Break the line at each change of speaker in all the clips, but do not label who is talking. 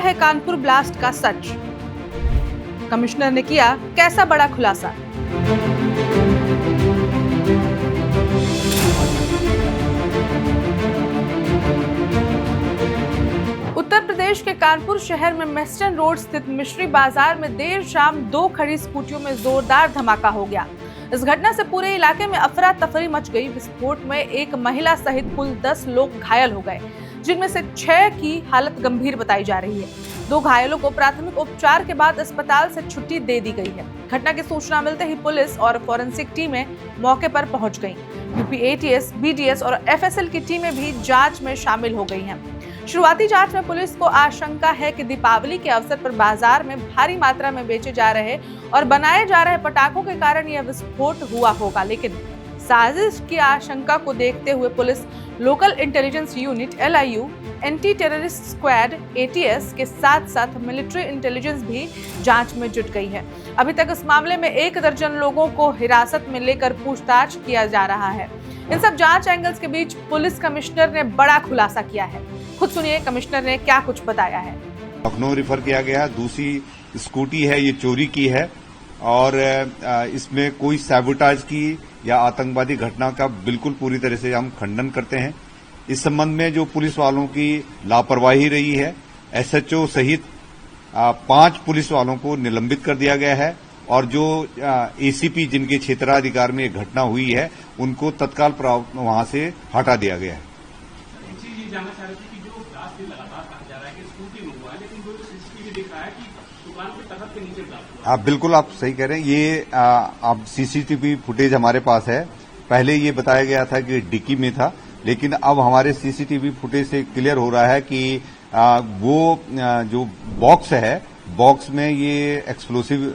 है कानपुर ब्लास्ट का सच। कमिश्नर ने किया कैसा बड़ा खुलासा। उत्तर प्रदेश के कानपुर शहर में मेस्टन रोड स्थित मिश्री बाजार में देर शाम 2 खड़ी स्कूटियों में जोरदार धमाका हो गया। इस घटना से पूरे इलाके में अफरा तफरी मच गई। विस्फोट में एक महिला सहित कुल 10 लोग घायल हो गए, जिनमें से 6 की हालत गंभीर बताई जा रही है। 2 घायलों को प्राथमिक उपचार के बाद अस्पताल से छुट्टी दे दी गई है। घटना की सूचना मिलते ही पुलिस और फॉरेंसिक टीमें मौके पर पहुंच गईं। यूपी एटीएस, बीडीएस और एफएसएल की टीमें भी जांच में शामिल हो गई हैं। शुरुआती जांच में पुलिस को आशंका है कि दीपावली के अवसर पर बाजार में भारी मात्रा में बेचे जा रहे और बनाए जा रहे पटाखों के कारण यह विस्फोट हुआ होगा, लेकिन साजिश की आशंका को देखते हुए police local intelligence unit LIU, anti terrorist squad ATS के साथ साथ मिलिट्री इंटेलिजेंस भी जांच में जुट गई है। अभी तक इस मामले में 1 दर्जन लोगों को हिरासत में लेकर पूछताछ किया जा रहा है। इन सब जांच एंगल्स के बीच पुलिस कमिश्नर ने बड़ा खुलासा किया है। खुद सुनिए कमिश्नर ने क्या कुछ बताया है।
लखनऊ रिफर किया गया। दूसरी स्कूटी है, ये चोरी की है और इसमें कोई सैबोटाज की या आतंकवादी घटना का बिल्कुल पूरी तरह से हम खंडन करते हैं। इस संबंध में जो पुलिस वालों की लापरवाही रही है, SHO सहित 5 पुलिस वालों को निलंबित कर दिया गया है और जो ACP जिनके क्षेत्राधिकार में घटना हुई है उनको तत्काल वहां से हटा दिया गया है।
जानना चाह रहे थे कि जो ब्लास्ट लगातार कहा जा रहा है कि स्कूटी में हुआ है, लेकिन जो CCTV दिख रहा है कि दुकान के तखत के नीचे ब्लास्ट हुआ है।
बिल्कुल आप सही कह रहे हैं। ये अब CCTV फुटेज हमारे पास है। पहले ये बताया गया था कि डिक्की में था, लेकिन अब हमारे CCTV फुटेज से क्लियर हो रहा है कि वो जो बॉक्स है, बॉक्स में ये एक्सप्लोसिव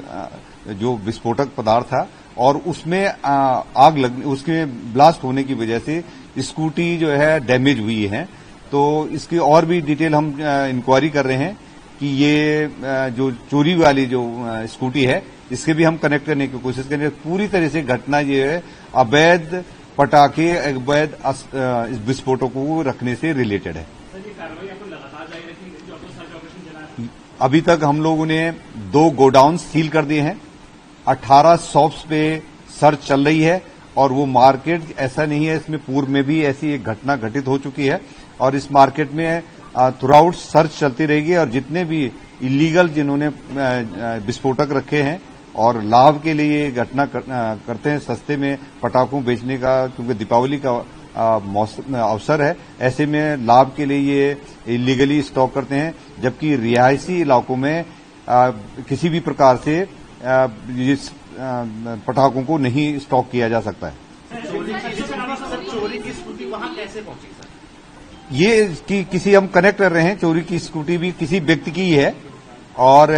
जो विस्फोटक पदार्थ था और उसमें आग लगने, उसके ब्लास्ट होने की वजह से स्कूटी जो है डैमेज हुई है। तो इसकी और भी डिटेल हम इंक्वायरी कर रहे हैं कि ये जो चोरी वाली जो स्कूटी है इसके भी हम कनेक्ट करने की कोशिश करेंगे। पूरी तरह से घटना ये है अवैध पटाखे, अवैध विस्फोटकों को रखने से रिलेटेड है। अभी तक हम लोगों ने 2 गोडाउन सील कर दिए हैं, 18 शॉप्स पे सर्च चल रही है और वो मार्केट ऐसा नहीं है, इसमें पूर्व में भी ऐसी एक घटना घटित हो चुकी है और इस मार्केट में थ्रू आउट सर्च चलती रहेगी और जितने भी इलीगल जिन्होंने विस्फोटक रखे हैं और लाभ के लिए घटना करते हैं, सस्ते में पटाखों बेचने का, क्योंकि दीपावली का अवसर है, ऐसे में लाभ के लिए ये इलीगली स्टॉक करते हैं, जबकि रिहायशी इलाकों में किसी भी प्रकार से ये पटाखों को नहीं स्टॉक किया जा सकता है।
चोरी की स्कूटी वहां कैसे पहुंची सर?
ये किसी हम कनेक्ट कर रहे हैं। चोरी की स्कूटी भी किसी व्यक्ति की ही है और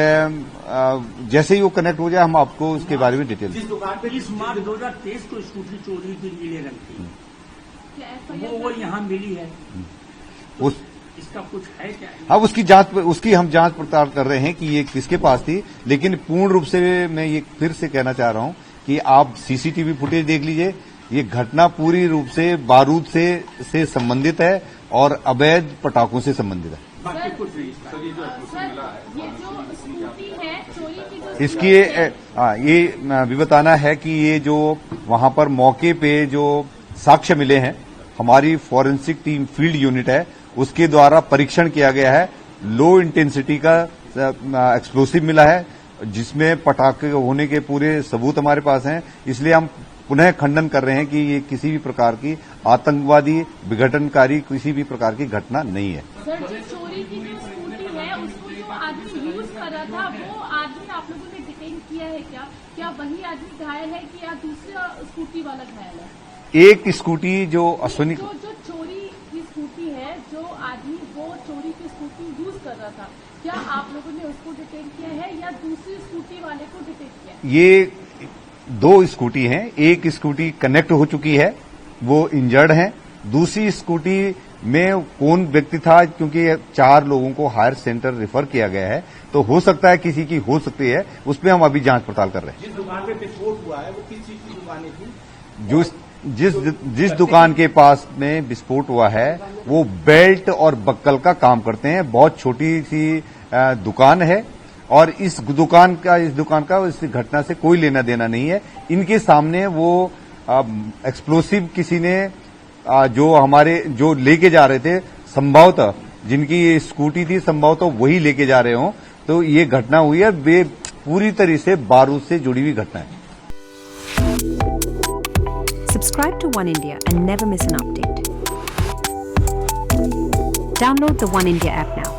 जैसे ही वो कनेक्ट हो जाए हम आपको उसके बारे में डिटेल।
जिस दुकान पे इस मार्च 2023 को स्कूटी चोरी की नीले रंग की, वो यहाँ मिली है, इसका कुछ है क्या?
हाँ, उसकी हम जांच पड़ताल कर रहे हैं कि ये किसके पास थी, लेकिन पूर्ण रूप से मैं ये फिर से कहना चाह रहा हूं कि आप CCTV फुटेज देख लीजिए। ये घटना पूरी रूप से बारूद से संबंधित है और अवैध पटाखों से संबंधित है। इसकी ये भी बताना है कि ये जो वहां पर मौके पे जो साक्ष्य मिले हैं, हमारी फॉरेंसिक टीम फील्ड यूनिट है, उसके द्वारा परीक्षण किया गया है। लो इंटेंसिटी का एक्सप्लोसिव मिला है, जिसमें पटाखे होने के पूरे सबूत हमारे पास हैं। इसलिए हम पुनः खंडन कर रहे हैं कि ये किसी भी प्रकार की आतंकवादी, विघटनकारी किसी भी प्रकार की घटना नहीं है।
सर, जो चोरी की जो स्कूटी है उसको जो आदमी यूज कर रहा था, वो आदमी आप लोगों ने डिटेन किया है क्या? क्या वही आदमी घायल है कि या दूसरा स्कूटी वाला घायल है?
एक स्कूटी जो अश्विनी
जो चोरी की स्कूटी है, जो आदमी वो चोरी की स्कूटी यूज कर रहा था, क्या आप लोगों ने उसको डिटेन किया है या दूसरी स्कूटी वाले को डिटेन किया?
ये 2 स्कूटी हैं। एक स्कूटी कनेक्ट हो चुकी है, वो इंजर्ड है। दूसरी स्कूटी में कौन व्यक्ति था, क्योंकि 4 लोगों को हायर सेंटर रेफर किया गया है, तो हो सकता है किसी की हो सकती है, उस पर हम अभी जांच पड़ताल कर रहे हैं।
जिस दुकान पे विस्फोट हुआ है वो किस चीज की दुकान थी?
जो जिस दुकान के पास में विस्फोट हुआ है वो बेल्ट और बक्कल का काम करते हैं। बहुत छोटी सी दुकान है और इस दुकान का इस घटना से कोई लेना देना नहीं है। इनके सामने वो एक्सप्लोसिव किसी ने जो लेके जा रहे थे, संभवतः जिनकी ये स्कूटी थी, संभवतः वही लेके जा रहे हों, तो ये घटना हुई है। वे पूरी तरह से बारूद से जुड़ी हुई घटना है।
Subscribe to One India and never miss an update. Download the One India app now.